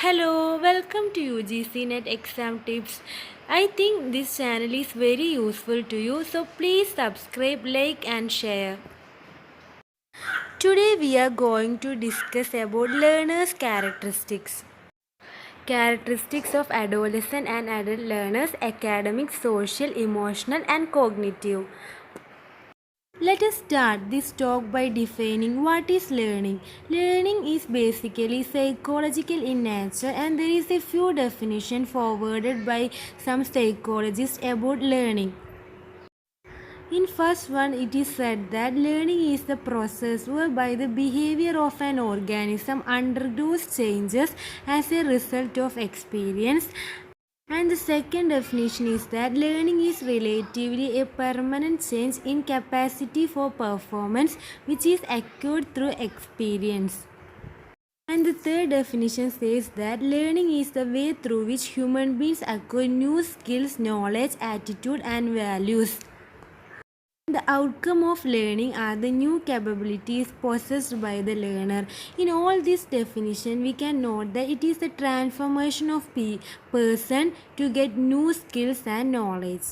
Hello, welcome to UGC-NET Exam Tips. I think this channel is very useful to you, so please subscribe, like and share. Today we are going to discuss about learners' characteristics. Characteristics of adolescent and adult learners: academic, social, emotional and cognitive. Let us start this talk by defining what is learning. Learning is basically psychological in nature, and there is a few definitions forwarded by some psychologists about learning. In first one, it is said that learning is the process whereby the behavior of an organism undergoes changes as a result of experience. And the second definition is that learning is relatively a permanent change in capacity for performance which is acquired through experience. And the third definition says that learning is the way through which human beings acquire new skills, knowledge, attitude, and values. The outcome of learning are the new capabilities possessed by the learner. In all this definition, we can note that it is the transformation of person to get new skills and knowledge.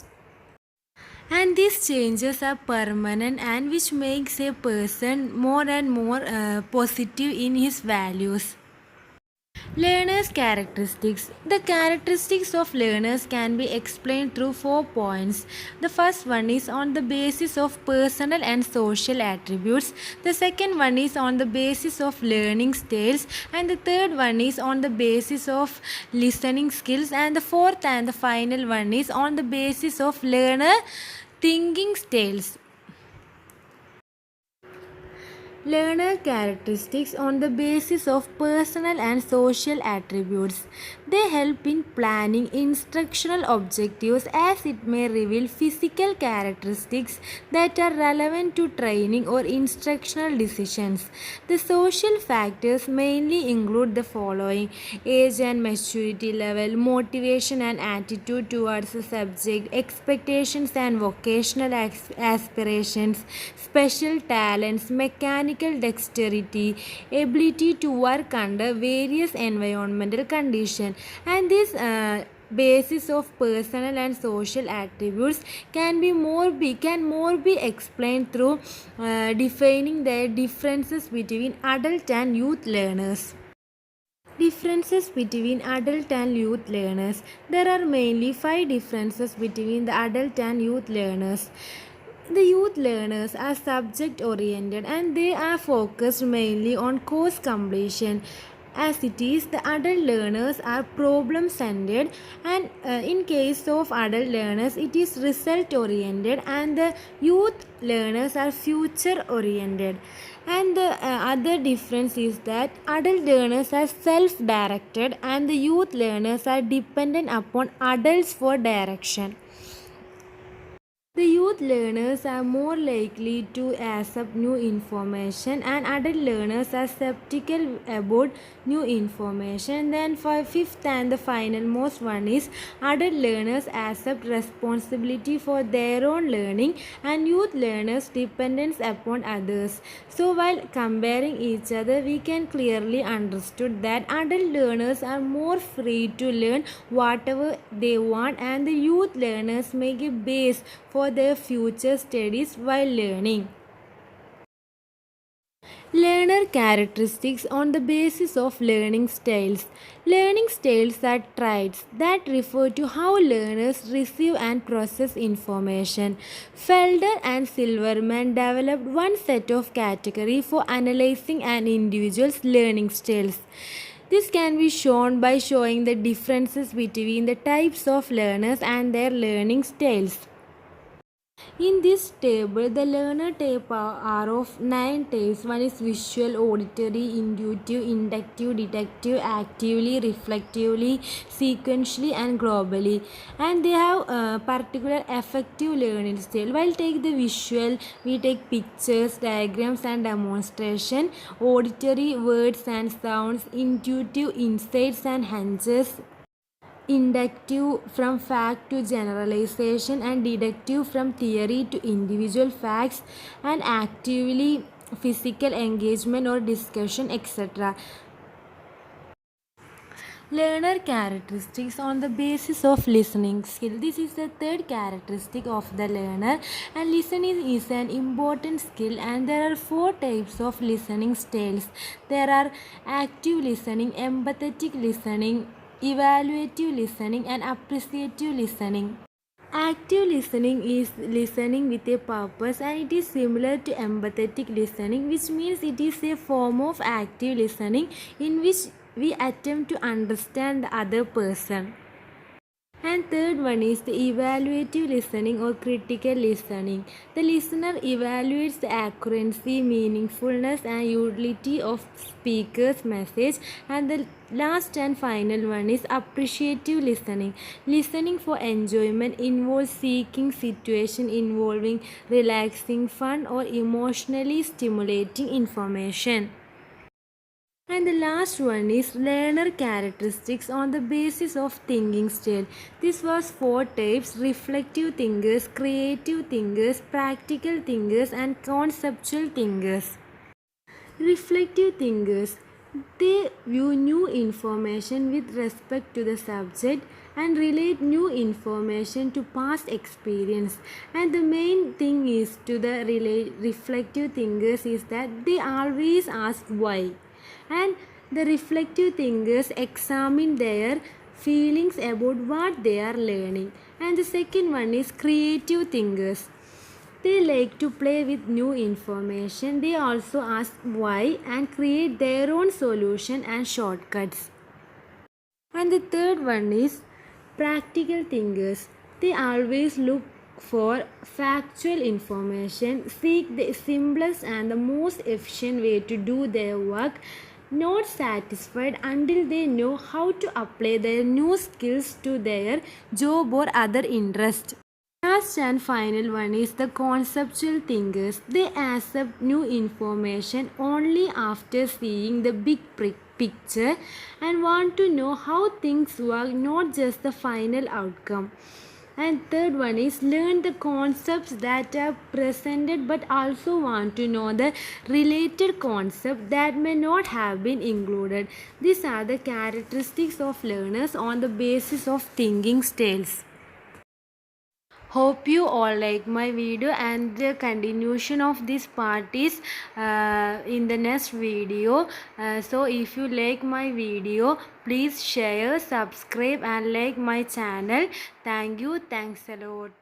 And these changes are permanent and which makes a person more and more positive in his values. Learners' characteristics. The characteristics of learners can be explained through 4 points. The first one is on the basis of personal and social attributes. The second one is on the basis of learning styles. And the third one is on the basis of listening skills. And the fourth and the final one is on the basis of learner thinking styles. Learner characteristics on the basis of personal and social attributes. They help in planning instructional objectives as it may reveal physical characteristics that are relevant to training or instructional decisions. The social factors mainly include the following: age and maturity level, motivation and attitude towards the subject, expectations and vocational aspirations, special talents, mechanical dexterity, ability to work under various environmental conditions. And this basis of personal and social attributes can more be explained through defining the differences between adult and youth learners. Differences between adult and youth learners. There are mainly 5 differences between the adult and youth learners. The youth learners are subject oriented and they are focused mainly on course completion. As it is, the adult learners are problem centered, and in case of adult learners it is result oriented, and the youth learners are future oriented. And the other difference is that adult learners are self directed and the youth learners are dependent upon adults for direction. The youth learners are more likely to accept new information and adult learners are skeptical about new information. Then for fifth and the final most one is adult learners accept responsibility for their own learning and youth learners dependence upon others. So while comparing each other, we can clearly understood that adult learners are more free to learn whatever they want and the youth learners make a base for their future studies while learning. Learner characteristics on the basis of learning styles. Learning styles are traits that refer to how learners receive and process information. Felder and Silverman developed one set of category for analyzing an individual's learning styles. This can be shown by showing the differences between the types of learners and their learning styles. In this table, the learner type are of 9 types. One is visual, auditory, intuitive, inductive, deductive, actively, reflectively, sequentially, and globally. And they have particular affective learning style. While take the visual, we take pictures, diagrams, and demonstration. Auditory, words and sounds. Intuitive, insights and hunches. Inductive, from fact to generalization, and deductive, from theory to individual facts, and actively, physical engagement or discussion, etc. Learner characteristics on the basis of listening skill. This is the third characteristic of the learner, and listening is an important skill, and there are four types of listening styles. There are active listening, empathetic listening, evaluative listening, and appreciative listening. Active listening is listening with a purpose, and it is similar to empathetic listening, which means it is a form of active listening in which we attempt to understand the other person. And third one is the evaluative listening or critical listening. The listener evaluates the accuracy, meaningfulness, and utility of speaker's message. And the last and final one is appreciative listening. Listening for enjoyment involves seeking situation involving relaxing, fun, or emotionally stimulating information. And the last one is learner characteristics on the basis of thinking style. This was four types: reflective thinkers, creative thinkers, practical thinkers, and conceptual thinkers. Reflective thinkers, they view new information with respect to the subject and relate new information to past experience. And the main thing is to the reflective thinkers is that they always ask why. And the reflective thinkers examine their feelings about what they are learning. And the second one is creative thinkers. They like to play with new information. They also ask why and create their own solution and shortcuts. And the third one is practical thinkers. They always look for factual information, seek the simplest and the most efficient way to do their work, not satisfied until they know how to apply their new skills to their job or other interest. Last and final one is the conceptual thinkers. They accept new information only after seeing the big picture and want to know how things work, not just the final outcome. And third one is learn the concepts that are presented but also want to know the related concept that may not have been included. These are the characteristics of learners on the basis of thinking styles. Hope you all like my video, and the continuation of this part is in the next video. So if you like my video, please share, subscribe, and like my channel. Thank you. Thanks a lot.